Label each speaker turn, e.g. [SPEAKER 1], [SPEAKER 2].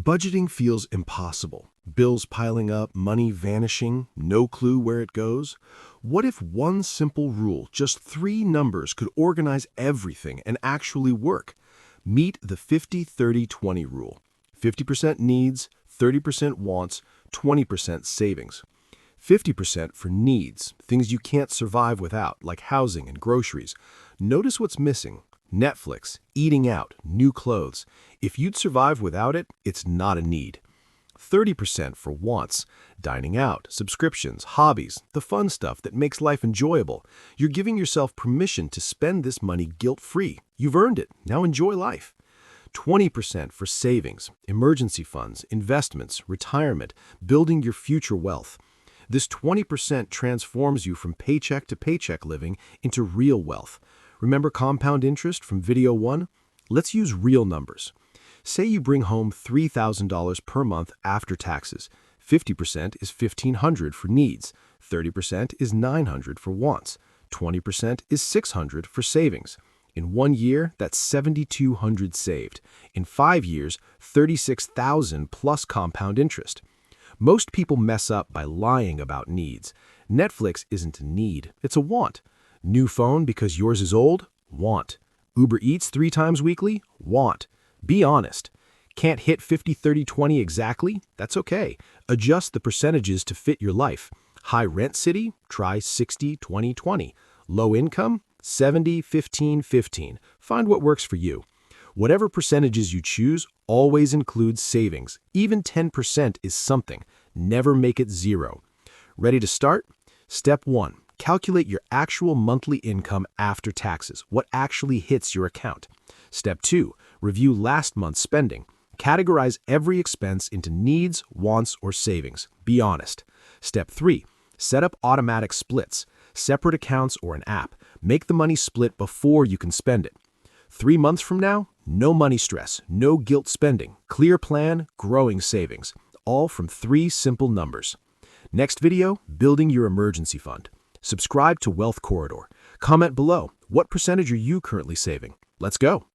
[SPEAKER 1] Budgeting feels impossible. Bills piling up, money vanishing, no clue where it goes. What if one simple rule, just three numbers, could organize everything and actually work? Meet the 50-30-20 rule. 50% needs, 30% wants, 20% savings. 50% for needs, things you can't survive without, like housing and groceries. Notice what's missing. Netflix, eating out, new clothes. If you'd survive without it, it's not a need. 30% for wants, dining out, subscriptions, hobbies, the fun stuff that makes life enjoyable. You're giving yourself permission to spend this money guilt-free. You've earned it. Now enjoy life. 20% for savings, emergency funds, investments, retirement, building your future wealth. This 20% transforms you from paycheck to paycheck living into real wealth. Remember compound interest from video 1? Let's use real numbers. Say you bring home $3,000 per month after taxes. 50% is $1,500 for needs, 30% is $900 for wants, 20% is $600 for savings. In 1 year, that's $7,200 saved. In 5 years, $36,000 plus compound interest. Most people mess up by lying about needs. Netflix isn't a need, it's a want. New phone because yours is old? Want. Uber Eats 3 times weekly? Want. Be honest. Can't hit 50-30-20 exactly? That's okay. Adjust the percentages to fit your life. High rent city? Try 60-20-20. Low income? 70-15-15. Find what works for you. Whatever percentages you choose, always include savings. Even 10% is something. Never make it 0. Ready to start? Step 1. Calculate your actual monthly income after taxes, what actually hits your account. Step 2. Review last month's spending. Categorize every expense into needs, wants, or savings. Be honest. Step 3. Set up automatic splits, separate accounts or an app. Make the money split before you can spend it. 3 months from now, no money stress, no guilt spending, clear plan, growing savings. All from 3 simple numbers. Next video, building your emergency fund. Subscribe to Wealth Corridor. Comment below, what percentage are you currently saving? Let's go.